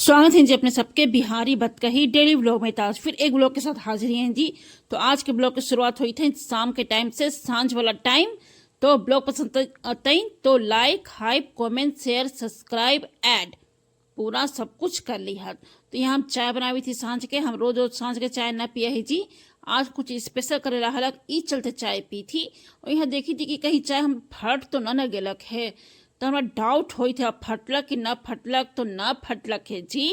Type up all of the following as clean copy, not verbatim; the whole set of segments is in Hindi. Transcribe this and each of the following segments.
स्वागत है जी अपने सबके बिहारी बतकही डेली ब्लॉग में। आज फिर एक ब्लॉग के साथ हाजिर हैं जी। तो आज के ब्लॉग की शुरुआत हुई थी शाम के टाइम से, सांझ वाला टाइम। तो ब्लॉग पसंद आता ही तो like hype comment share subscribe add पूरा सब कुछ कर ली है। तो यहाँ हम चाय बनाई हुई थी सांझ के। हम रोज रोज सांझ के चाय ना पिया है जी, आज कुछ स्पेशल करे रहा हलक ई चलते चाय पी थी। और यहाँ देखी थी कि कहीं चाय हम फट तो न गेलक है। तो हमारा डाउट हुई थे अब फटलक कि न फटलक, तो न फटलक है जी।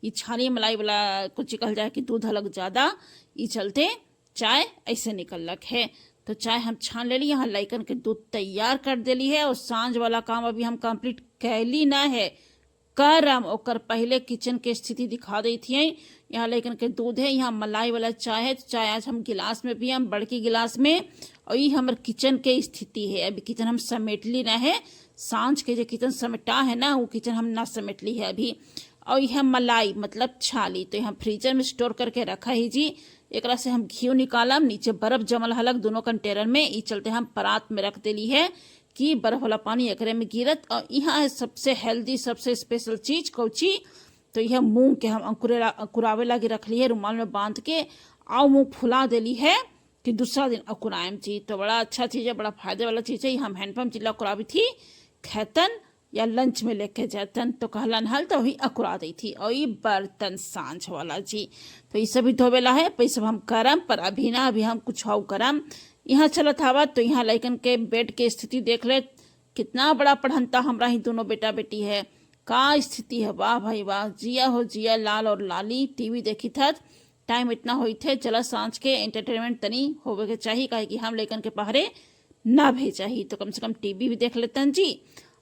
ये छानी मलाई वाला कुछ कहल जाए कि दूध हलक ज़्यादा, ई चलते चाय ऐसे निकलक है। तो चाय हम छान ले ली, यहाँ लइकन के दूध तैयार कर देली है। और सांझ वाला काम अभी हम कंप्लीट कैली ना है, करम ओकर पहले किचन के स्थिति दिखा दी थी। यहाँ लेकिन के दूध है, यहाँ मलाई वाला चाय है। तो चाय आज हम गिलास में पियम, बड़की गिलास में। और ये हमारे किचन के स्थिति है। अभी किचन हम समेट ली ना है, सांझ के जो किचन समेटा है ना वो किचन हम ना समेट ली है अभी। और यह मलाई मतलब छाली, तो यहाँ फ्रीजर में स्टोर करके रखा है जी। एक से हम घी निकालम, नीचे बर्फ जमल हलक दोनों कंटेनर में, ई चलते हम परात में रख देली है कि बर्फ वाला पानी एकरे में गिरत। और यहाँ है सबसे हेल्दी सबसे स्पेशल चीज कौची, तो यह मूंग के हम अंकुरावे लगे रख ली है रुमाल में बांध के। आओ मूंग फुला देली है कि दूसरा दिन अकुराएम चीज। तो बड़ा अच्छा चीज है, बड़ा फायदे वाला चीज है। हम हैंडपम्प चिल्ला अकुरावी थी खेतन या लंच में लेके जातन, तो कहलन हल तो वही अकुरा दी थी। और ये बर्तन सांझ वाला जी, तो ये सभी धोवेला है पैसा हम करम, पर अभी ना अभी हम कुछ और करम। यहाँ चलत हवा तो यहाँ लइकन के बेड के स्थिति देख ले, कितना बड़ा पढ़नता हमरा ही दोनों बेटा बेटी है। का स्थिति है, वाह भाई वाह, जिया हो जिया लाल और लाली। टीवी देखी था, टाइम इतना हुई थे, चला सांझ के एंटरटेनमेंट तनी होवे के चाहिए, काहे कि हम लेकिन के पहरे ना भेजा ही, तो कम से कम टीवी भी देख लेते जी।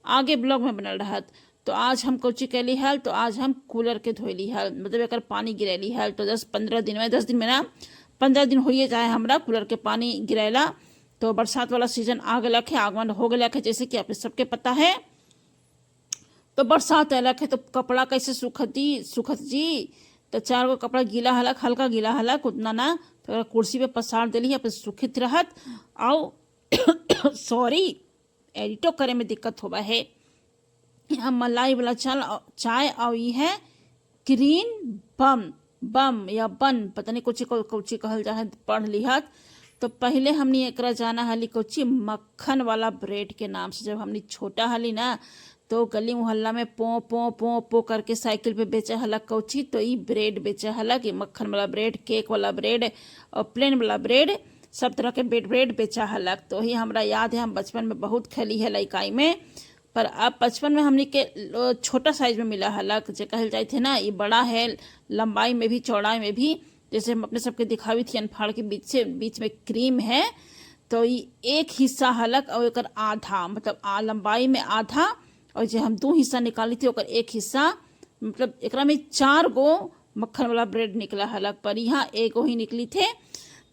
आगे ब्लॉग में बनल रहा। तो आज हम कोची कैली हल, तो आज हम कूलर के धोली हल, मतलब एक पानी गिरैली हल। तो 10-15 दिन में, 10 दिन में ना 15 दिन होइए जाए हमरा कूलर के पानी गिरैला। तो बरसात वाला सीजन आ गलक है, आगमन हो गलक है, जैसे कि आप सबके पता है। तो बरसात अलग है तो कपड़ा कैसे सुखत जी। तो 4 गो कपड़ा गीला हलक, हल्का गीला हलक, उतना ना तो कुर्सी पे पसार दिली है, फिर सुखित रहत। और सॉरी एडिटो करे में दिक्कत होगा है। यहाँ मलाई वाला चाय और ये है ग्रीन बम या बन, पता नहीं कुछ कहल जा है, पढ़ लिहत। तो पहले हमने एकरा जाना हली कोची मक्खन वाला ब्रेड के नाम से। जब हमने छोटा हली ना तो गली मोहल्ला में पो पो पो पो करके साइकिल पे बेचा हलक कौची, तो ये ब्रेड बेचा हलक, ये मक्खन वाला ब्रेड, केक वाला ब्रेड और प्लेन वाला ब्रेड, सब तरह के ब्रेड बेचा हलक। तो ही हमरा याद है, हम बचपन में बहुत खेली है लइकाई में। पर अब बचपन में हमने के छोटा साइज में मिला हलक, जो कहल जाए थे ना, ये बड़ा है लंबाई में भी चौड़ाई में भी। जैसे हम अपने सबके दिखावी थी अनफाड़ के बीच में क्रीम है, तो ये एक हिस्सा हलक और एक आधा, मतलब लंबाई में आधा। और जो हम 2 हिस्सा निकाली थी ओकर एक हिस्सा, मतलब एक में 4 गो मक्खन वाला ब्रेड निकला हलक, पर यहाँ एगो ही निकली थे।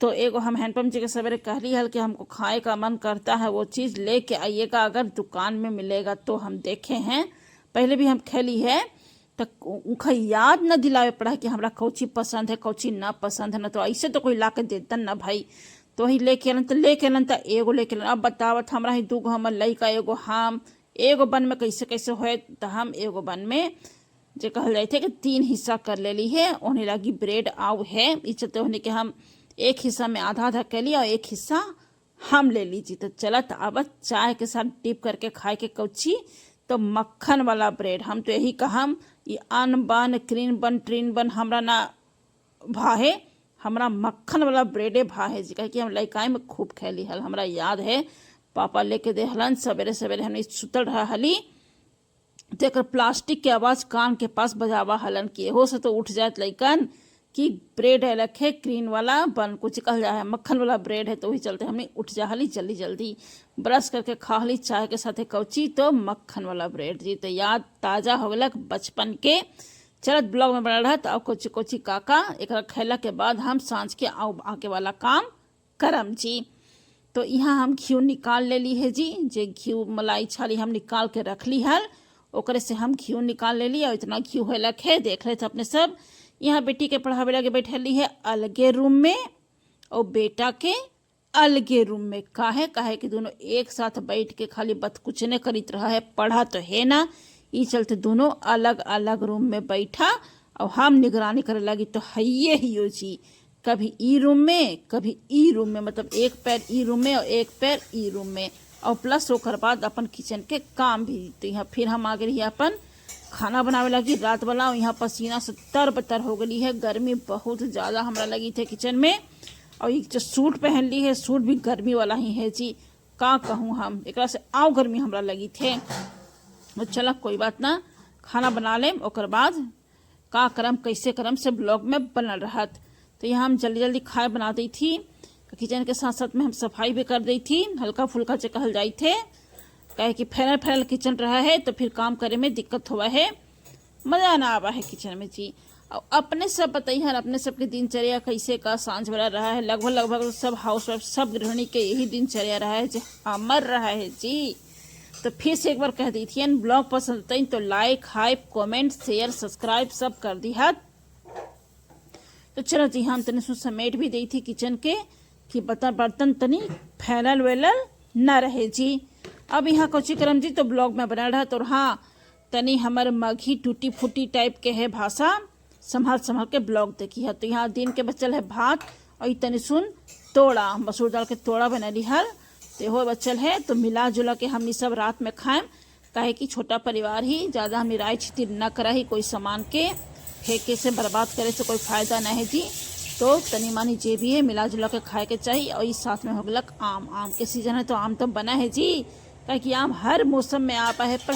तो एगो हम हैंडपम्प जी के सवेरे कहली हल कि हमको खाए का मन करता है, वो चीज़ लेके आइएगा, अगर दुकान में मिलेगा तो। हम देखे हैं, पहले भी हम खेली है, तो उनका याद न दिलावे पड़ा कि हमरा कौची पसंद है कौची ना पसंद है ना। तो ऐसे तो कोई ला के देता ना भाई। तो वही लेके अलन तो एगो लेके अलन। अब बतावत हमरा ही 2 गो हमर लइका, एगो हम, एगो बन में कैसे कैसे होए। तो हम एगो बन में जो कहल जाए थे कि 3 हिस्सा कर ले ली है, उन्हें लगी ब्रेड आउ है, इस चलते उन्हें के हम एक हिस्सा में आधा आधा कर लिया और एक हिस्सा हम ले लीजिए। तो चलत अब चाय के साथ डिप करके खाए के कौची, तो मक्खन वाला ब्रेड। हम तो यही कहम, ये अन बन क्रीम बन ट्रीन बन हमरा ना भाहे, हमरा मक्खन वाला ब्रेडे भाहे जी। कहे कि हम लइकाई में खूब खेली हल, हमरा याद है पापा लेके दे हलन, सवेरे सवेरे हमने सुतल रहा हली तो एक प्लास्टिक के आवाज कान के पास बजावा हलन कि हो से तो उठ जात लइकन कि ब्रेड अलग है क्रीम वाला बन कुछ कह जा है, मक्खन वाला ब्रेड है। तो वही चलते हमने उठ जा हली जल्दी जल्दी ब्रश करके खा ली चाय के साथ कौची, तो मक्खन वाला ब्रेड जी। तो याद ताज़ा हो गलक बचपन के। चलत ब्लॉग में बना रहा तो कोची कोची काका एक खैला के बाद हम सांझ के आके वाला काम करम जी। तो यहाँ हम घी निकाल ले ली है जी, जे घी मलाई छाली हम निकाल के रख ली हल, ओकरे से हम घी निकाल ले ली। और इतना घी होलक है देख रहे थे अपने सब। यहाँ बेटी के पढ़ावे लगे बैठली है अलगे रूम में, और बेटा के अलगे रूम में। काहे कि दोनों एक साथ बैठ के खाली बत कुछ ने करित रहा है, पढ़ा तो है ना, ये चलते दोनों अलग अलग रूम में बैठा और हम निगरानी करे लगी। तो हैये हियो जी, कभी ई रूम में कभी ई रूम में, मतलब एक पैर ई रूम में और एक पैर ई रूम में, और प्लस ओकर बाद अपन किचन के काम भी। तो यहाँ फिर हम आ गए अपन खाना बनावे लगी रात वाला। यहाँ पसीना से तर बतर हो गई है, गर्मी बहुत ज़्यादा हमरा लगी थे किचन में। और ये जो सूट पहन ली है, सूट भी गर्मी वाला ही है जी, का कहूँ हम, एक से आओ गर्मी हमरा लगी थे। तो चला कोई बात ना, खाना बना लें ओकर बाद का करम कैसे करम से ब्लॉग में बनल रहत। तो यहाँ हम जल्दी जल्दी खाए बना दी थी, किचन के साथ साथ में हम सफाई भी कर दी थी, हल्का फुल्का से कहल जाई थे, कहे कि फैलल फैलल किचन रहा है तो फिर काम करे में दिक्कत हुआ है, मज़ा ना आवा है किचन में जी। और अपने सब बताइए अपने सबके दिनचर्या कैसे का सांझ वाला रहा है। लगभग लगभग सब हाउस वाइफ सब गृहिणी के यही दिनचर्या रहा है जो अमर रहा है जी। तो फिर से एक बार कह दी थी, ब्लॉग पसंद आई तो like hype comment share subscribe सब कर दी है। तो चलो जी, हम तनी समेट भी दी थी किचन के कि बर्तन तनी फैलल वैलल न रहे जी। अब यहाँ कोची करम जी तो ब्लॉग में बना रहा। तो हाँ, तनी हमारे मघी टूटी फूटी टाइप के है भाषा, संभाल संभाल के ब्लॉग देखी है। तो यहाँ दिन के बचल है भात और तनी तोड़ा मसूर दाल के तोड़ा बनली हर, तो हो बचल है। तो मिला जुला के हमनी सब रात में खाएं, काहे कि छोटा परिवार ही, ज़्यादा हम राय छितिर न करा ही, कोई सामान के फेंके से बर्बाद करे से कोई फायदा नहीं है जी। तो तनी मानी जे भी है मिला जुला के खाए के चाहिए। और इस साथ में हो गलक आम के सीजन है तो आम तो बना है जी, काहे कि आम हर मौसम में आवा है, पर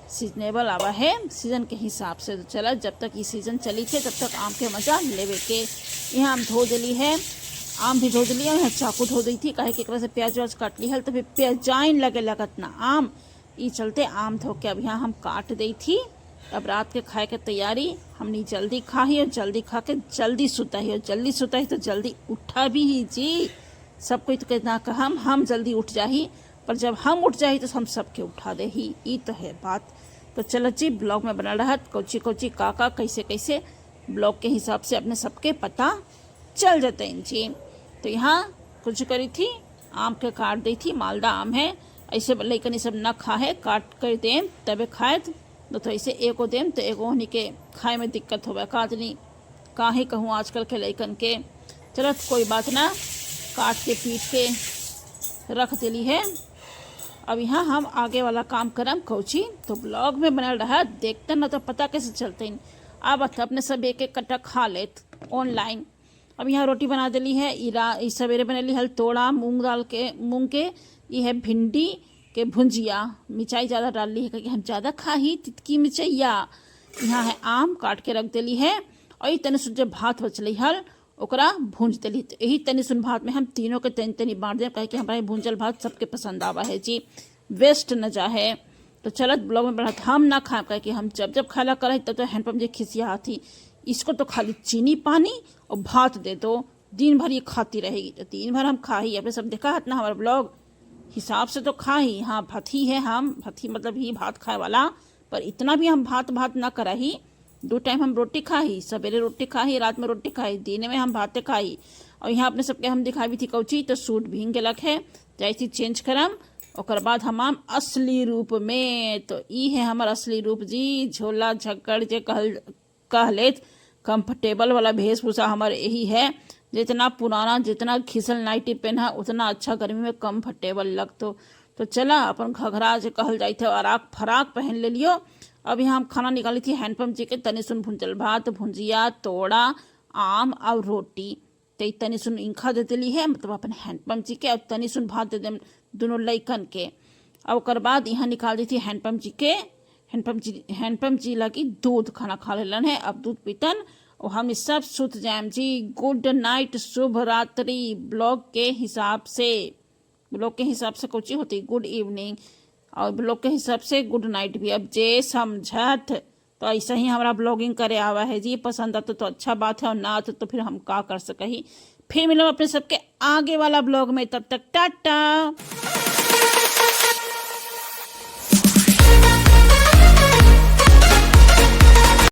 सीजनेबल आवा है सीजन के हिसाब से। तो चला जब तक ये सीजन चली थे तब तक आम के मजा लेवे के। यहाँ आम धो दिली है, आम भी धो दिली है, यहाँ चाकू धो दी थी, काहे कि एक से प्याज व्याज काट ली है तो फिर प्याजाइन लगे लगत ना आम, ये चलते आम धो के अब यहाँ हम काट दी थी। अब रात के खाए के तैयारी हमने जल्दी खा ही और जल्दी खा के जल्दी सुता ही, और जल्दी सुता ही तो जल्दी उठा भी ही जी। सब कोई तो कहना कहा हम जल्दी उठ जाही, पर जब हम उठ जाही तो हम सबके उठा दे ही, ये तो है बात। तो चलो जी, ब्लॉग में बना रहा कोची कोची काका कैसे कैसे ब्लॉग के हिसाब से अपने सबके पता चल जाते हैं जी। तो यहाँ कुछ करी थी, आम के काट दी थी, मालदा आम है, ऐसे लेकिन ये सब न खा है, काट कर दें तबे खाए। तो ऐसे एगो देम तो एगो हनी के खाए में दिक्कत होगा, काजनी काहे कहूँ आजकल के लैकन के। चलो कोई बात ना, काट के पीट के रख दिली है। अब यहाँ हम आगे वाला काम करम कौची, तो ब्लॉग में बनल रहा, देखते ना तो पता कैसे चलते हैं। अब अपने सब एक एक कट्टा खा लेत ऑनलाइन। अब यहाँ रोटी बना दिली है, ई सवेरे बनली हल तोड़ा मूंग के ये है भिंडी के भुंजिया, मिर्चाई ज़्यादा डाल ली है क्योंकि हम ज़्यादा खा ही तितकी मिर्चैया। यहाँ है आम काट के रख दिली है, और ये तनी सुन जब भात बचली हल ओकरा भूंज दिली। तो यही तनी सुन भात में हम तीनों के तनी तनी बांट दें, कहे कि हमारे भूंजल भात सबके पसंद आवा है जी, वेस्ट न जा है। तो चलत ब्लॉग में बढ़ा हम ना खाए, कहे कि हम जब खाला करे तब तो हैंडपम्प जी खिसिया थी, इसको तो खाली चीनी पानी और भात दे दो, दिन भर ये खाती रहेगी। तो दिन भर हम खा ही, अपने सब देखा है ना हमारा ब्लॉग हिसाब से तो खा ही। हाँ भथी है, हम भथी मतलब ही भात खाए वाला, पर इतना भी हम भात ना करा ही। 2 टाइम हम रोटी खा ही, सवेरे रोटी खा ही, रात में रोटी खाई, दिन में हम भाते खाई। और यहाँ अपने सबके हम दिखाई भी थी कौची, तो सूट भींग के लग है, जैसी चेंज करम ओकर बाद हम असली रूप में। तो ई है हमार असली रूप जी, झोला झक्कड़ जे कह लेत, कंफर्टेबल वाला वेशभूषा हमार यही है। जितना पुराना जितना घिसल नाइटी पहना उतना अच्छा गर्मी में कंफर्टेबल लगतो। तो चला अपन घघरा जो कहल जाते और फराक पहन ले लियो। अब यहाँ हम खाना निकाली थी हैंडपम्प जी के, तनी सुन भुंजल भात भुंजिया तोड़ा आम और रोटी, तो तनी सुन इंखा दे दिली है, मतलब अपन हैंडपम्प जी के, और तनी सुन भात दे दें दोनों लैकन के। और ओकर बाद यहाँ निकाल दी थी हैंडपम्प जी के, हैंडपम्प जी लगी दूध खाना खा लेलन है, अब दूध पीतन और हम सब सुत जाएम जी। गुड नाइट, शुभ रात्रि। ब्लॉग के हिसाब से कुछ होती गुड इवनिंग, और ब्लॉग के हिसाब से गुड नाइट भी। अब जे समझत तो ऐसा ही हमारा ब्लॉगिंग करे आवा है जी, पसंद आता तो अच्छा बात है, और ना आता तो फिर हम का कर सके ही। फिर मिलो अपने सबके आगे वाला ब्लॉग में, तब तक टाटा।